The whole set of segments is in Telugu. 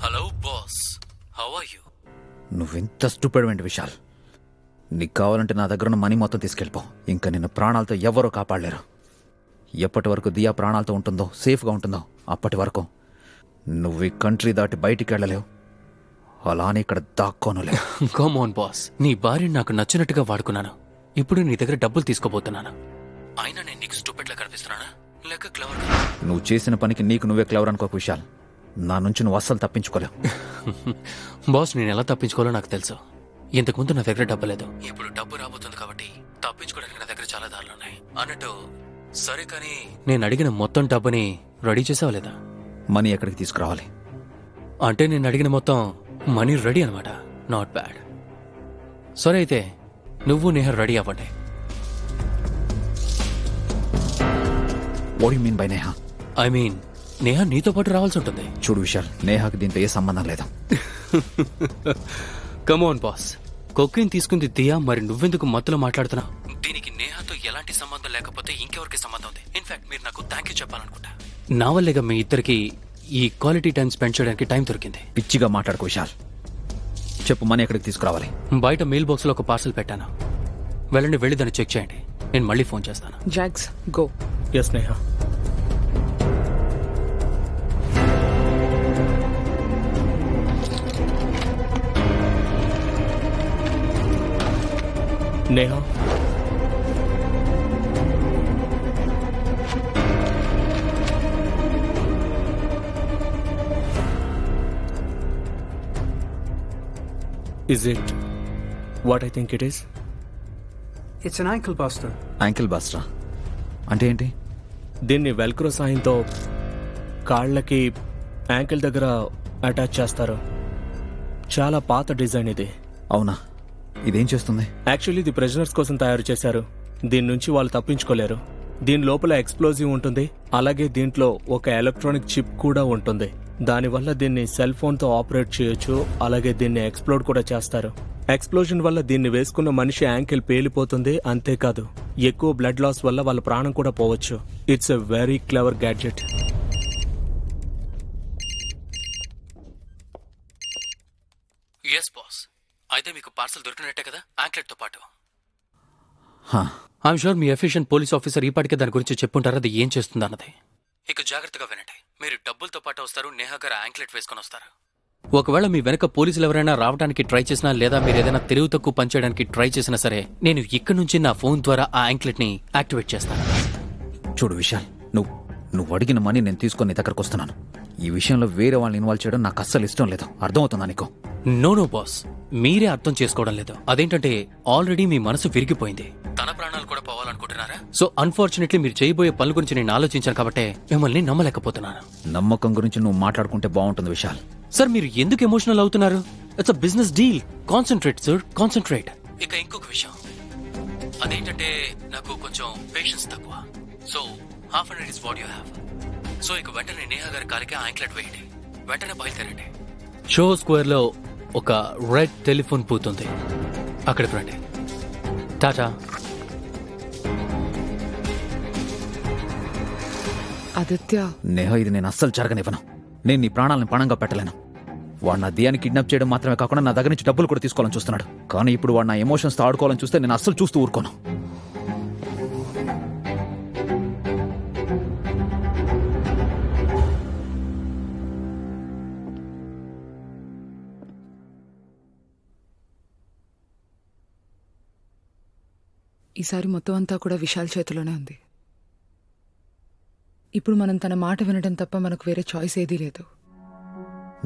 Hello boss, how are you? నువ్వెంత స్టూపిడ్ వెంట విశాల్. నీకు కావాలంటే నా దగ్గర ఉన్న మనీ మొత్తం తీసుకెళ్ళిపో. ఇంకా నిన్ను ప్రాణాలతో ఎవ్వరూ కాపాడలేరు. ఎప్పటి వరకు దియా ప్రాణాలతో ఉంటుందో, సేఫ్గా ఉంటుందో అప్పటి వరకు నువ్వు ఈ కంట్రీ దాటి బయటికి వెళ్ళలేవు. అలానే ఇక్కడ దాక్కోనులేవు. కమ్ ఆన్ బాస్, నీ భార్యని నాకు నచ్చినట్టుగా వాడుకున్నాను. ఇప్పుడు నీ దగ్గర డబ్బులు తీసుకోబోతున్నాను. అయినా నేను నీకు స్టూపిడ్లా కనిపిస్తున్నానా లేక క్లవర్? నువ్వు చేసిన పనికి నీకు నువ్వే క్లవర్ అనుకోకు విశాల్. నా నుంచి నువ్వు అస్సలు తప్పించుకోలేవు. బాస్, నేను ఎలా తప్పించుకోవాలో నాకు తెలుసు. ఇంతకుముందు నా దగ్గర డబ్బు లేదు, ఇప్పుడు డబ్బు రాబోతుంది కాబట్టి తప్పించుకోవడానికి నా దగ్గర చాలా దారులు ఉన్నాయి అన్నట్టు. సరే, కానీ నేను అడిగిన మొత్తం డబ్బుని రెడీ చేసావా లేదా? మనీ ఎక్కడికి తీసుకురావాలి? అంటే నేను అడిగిన మొత్తం మనీ రెడీ అనమాట. Not bad. సరే, అయితే నువ్వు నేహ రెడీ అవ్వండి. What you mean by Neha? I mean Neha నీతో పాటు రావాల్సి ఉంటుంది. చూడు విశాల్, నేహాకి దీంతో ఏ సంబంధం లేదు. కమోన్ బాస్, కొక్కైన్ తీసుకుంది దియా, మరి నువ్వెందుకు మత్తులో మాట్లాడుతున్నావు? దీనికి నేహాతో ఎలాంటి సంబంధం లేకపోతే ఇంకెవరికి సంబంధం ఉంది? ఇన్ఫాక్ట్ మీరు నాకు థ్యాంక్ యూ చెప్పాలనుకుంటా. నా వల్లేగా మీ ఇద్దరికి ఈ క్వాలిటీ టైం స్పెండ్ చేయడానికి టైం దొరికింది. పిచ్చిగా మాట్లాడుకో విశాల్. చెప్పు, మనీ ఎక్కడికి తీసుకురావాలి? బయట మెయిల్ బాక్స్ లో ఒక పార్సల్ పెట్టాను. వెళ్ళి దాన్ని చెక్ చేయండి. నేను మళ్ళీ ఫోన్ చేస్తాను. Jags, go. Yes Neha. Neha, is it what I think it is? It's an ankle buster. Ankle బాస్టరా అంటే ఏంటి? దీన్ని వెల్క్రో సాయంతో కాళ్ళకి యాంకిల్ దగ్గర అటాచ్ చేస్తారు. చాలా పాత డిజైన్ ఇది. అవునా? ఇదేం చేస్తుంది? యాక్చువల్లీ ఇది ప్రిజనర్స్ కోసం తయారు చేశారు. దీని నుంచి వాళ్ళు తప్పించుకోలేరు. దీని లోపల ఎక్స్ప్లోజివ్ ఉంటుంది, అలాగే దీంట్లో ఒక ఎలక్ట్రానిక్ చిప్ కూడా ఉంటుంది. దానివల్ల దీన్ని సెల్ ఫోన్తో ఆపరేట్ చేయొచ్చు, అలాగే దీన్ని ఎక్స్ప్లోడ్ కూడా చేస్తారు. ఎక్స్ప్లోజన్ వల్ల దీన్ని వేసుకున్న మనిషి యాంకిల్ పేలిపోతుంది. అంతేకాదు, ఎక్కువ బ్లడ్ లాస్ వల్ల వాళ్ళ ప్రాణం కూడా పోవచ్చు. It's a very clever gadget. Yes boss, అయితే మీకు పార్సల్ దొరికినట్టే కదా యాంక్లెట్ తో పాటు. హా, ఐఎమ్ షూర్ మీ ఎఫిషియెంట్ పోలీస్ ఆఫీసర్ ఈపాటికే దాని గురించి చెప్పుంటారు అది ఏం చేస్తుంది అన్నది. ఇక జాగ్రత్తగా వినండి. మీరు డబ్బులతో పాటు వస్తారు, నేహా గారు యాంక్లెట్ వేసుకొని వస్తారు. ఒకవేళ మీ వెనక పోలీసులు ఎవరైనా రావడానికి ట్రై చేసినా, లేదా మీరు ఏదైనా తెలివి తక్కువ పనిచేయడానికి ట్రై చేసినా సరే, నేను ఇక్కడ నుంచి నా ఫోన్ ద్వారా ఆ యాంక్లెట్ ని యాక్టివేట్ చేస్తాను. చూడు విశాల్, నువ్వు అడిగిన మనీ నేను తీసుకొని నీ దగ్గరకు వస్తున్నాను. ఈ విషయంలో వేరే వాళ్ళని ఇన్వాల్వ్ చేయడం నాకు అస్సలు ఇష్టం లేదు. అర్థమవుతుందా నీకు? నో బాస్, మీరే అర్థం చేసుకోవడం లేదు. అదేంటంటే ఆల్రెడీ మీ మనసు విరిగిపోయింది. తన ప్రాణాలు కూడా పోవాలనుకుంటున్నారా? సో అన్ఫార్చునేట్లీ మీరు చేయబోయే పనుల గురించి నేను ఆలోచించాను కాబట్టి మిమ్మల్ని నమ్మలేకపోతున్నాను. నమ్మకం గురించి నువ్వు మాట్లాడుకుంటే బాగుంటుంది విశాల్. సార్, మీరు ఎందుకు ఎమోషనల్ అవుతున్నారు? It's a business deal. Concentrate sir, concentrate. ఇక ఇంకొక విషయం, అదేంటంటే నాకు కొంచెం పేషెన్స్ తక్కువ. So half an hour is what you have. సో ఇక వెంటనే నేహా గారి కాలికి యాంక్లెట్ వేయండి. వెంటనే బయలుదేరండి. షో స్క్వేర్ లో ఒక రెడ్ టెలిఫోన్ బూత్ ఉంది, అక్కడికి రండి. టాటా. ఆదిత్య, నేహా, ఇది నేను అస్సలు జరగనివ్వను. నేను నీ ప్రాణాలను పణంగా పెట్టలేను. వాడు నా దియాన్ని కిడ్నాప్ చేయడం మాత్రమే కాకుండా నా దగ్గర నుంచి డబ్బులు కూడా తీసుకోవాలని చూస్తున్నాడు. కానీ ఇప్పుడు వాడు నా ఎమోషన్స్తో ఆడుకోవాలని చూస్తే నేను అస్సలు చూస్తూ ఊరుకోను. ఈసారి మొత్తం అంతా కూడా విశాల్ చేతిలోనే ఉంది. ఇప్పుడు మనం తన మాట వినడం తప్ప మనకు వేరే చాయిస్ ఏదీ లేదు.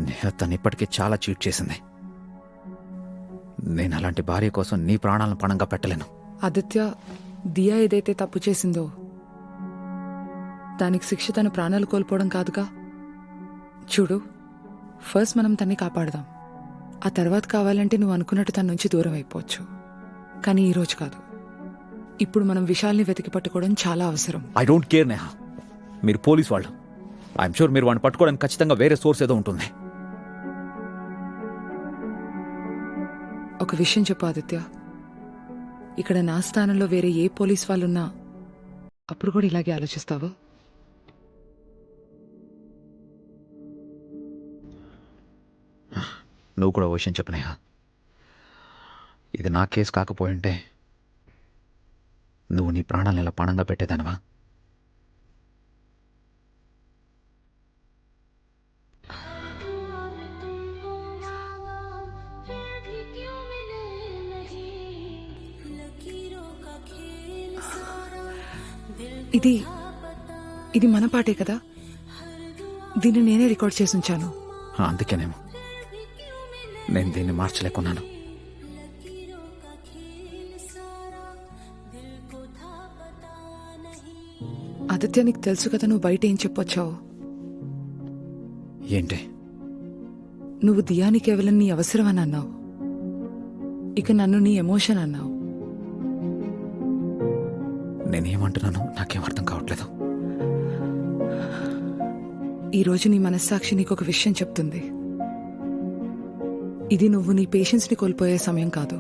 నేహా తను ఇప్పటికే చాలా చీట్ చేసింది. నేను అలాంటి భార్య కోసం నీ ప్రాణాలను పణంగా పెట్టలేను. ఆదిత్య, దియా ఏదైతే తప్పు చేసిందో దానికి శిక్ష తన ప్రాణాలు కోల్పోవడం కాదుగా. చూడు, ఫస్ట్ మనం తన్ని కాపాడదాం. ఆ తర్వాత కావాలంటే నువ్వు అనుకున్నట్టు తన నుంచి దూరం అయిపోవచ్చు. కానీ ఈరోజు కాదు. ఇప్పుడు మనం విశాల్ని వెతికి పట్టుకోవడం చాలా అవసరం. I don't care Neha. మీరు పోలీస్ వాళ్ళు. ఐఎమ్ షూర్ మీరు వాడిని పట్టుకోవడానికి ఖచ్చితంగా వేరే సోర్స్ ఏదో ఉంటుంది. ఒక విషయం చెప్పు ఆదిత్య, ఇక్కడ నా స్థానంలో వేరే ఏ పోలీస్ వాళ్ళున్నా అప్పుడు కూడా ఇలాగే ఆలోచిస్తావా? నువ్వు కూడా ఓ విషయం చెప్పు నేహ. ఇది నా కేసు కాకపోయింటే నువ్వు నీ ప్రాణాలను ఇలా పణంగా పెట్టేదానివా? ఇది ఇది మన పాటే కదా, దీన్ని నేనే రికార్డ్ చేసి ఉంచాను. అందుకేనేమో నేను దీన్ని మార్చలేకున్నాను. ఆదిత్య, నీకు తెలుసు కదా నువ్వు బయట ఏం చెప్పొచ్చావు. ఏంటి? నువ్వు దియాని కేవలం నీ అవసరం అని అన్నావు, ఇక నన్ను నీ ఎమోషన్ అన్నావు. నేనేమంటున్నాను నాకేం అర్థం కావట్లేదు. ఈరోజు నీ మనస్సాక్షి నీకు ఒక విషయం చెప్తుంది. ఇది నువ్వు నీ పేషెన్స్ని కోల్పోయే సమయం కాదు,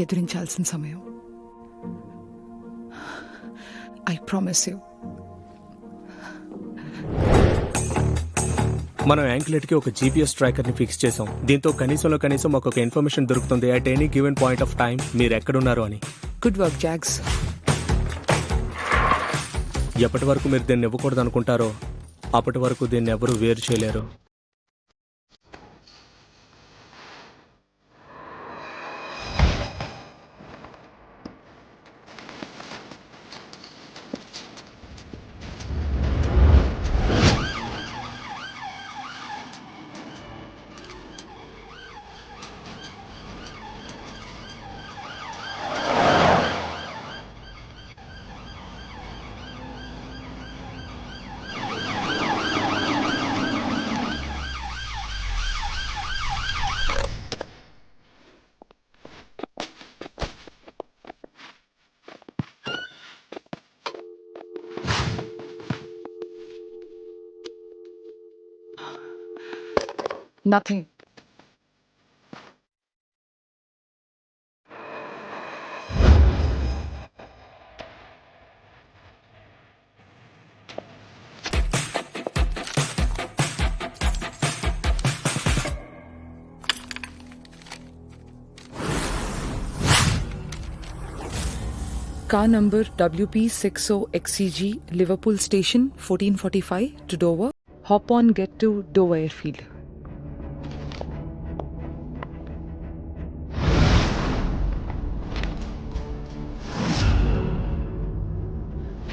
ఎదురించాల్సిన సమయం. I promise you. మనం యాంక్లెట్కి ఒక జీపీఎస్ ట్రాకర్ని ఫిక్స్ చేసాం. దీంతో కనీసంలో కనీసం మాకు ఒక ఇన్ఫర్మేషన్ దొరుకుతుంది at any given point of time మీరు ఎక్కడున్నారు అని. Good work Jacks. ఎప్పటి వరకు మీరు దీన్ని ఇవ్వకూడదు అనుకుంటారో అప్పటి వరకు దీన్ని ఎవరూ వేరు చేయలేరు. Nothing. Car number WP60XCG, Liverpool Station, 14:45 to Dover. Hop on, get to Dover Airfield.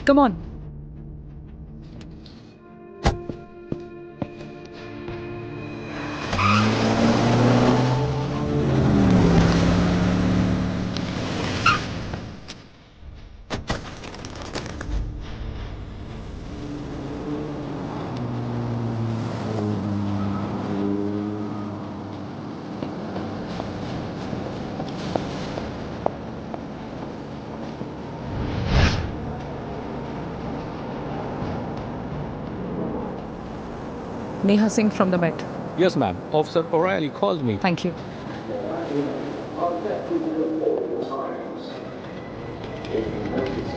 Come on. Neha Singh from the Met. Yes, ma'am. Officer O'Reilly called me. Thank you. Taking notice,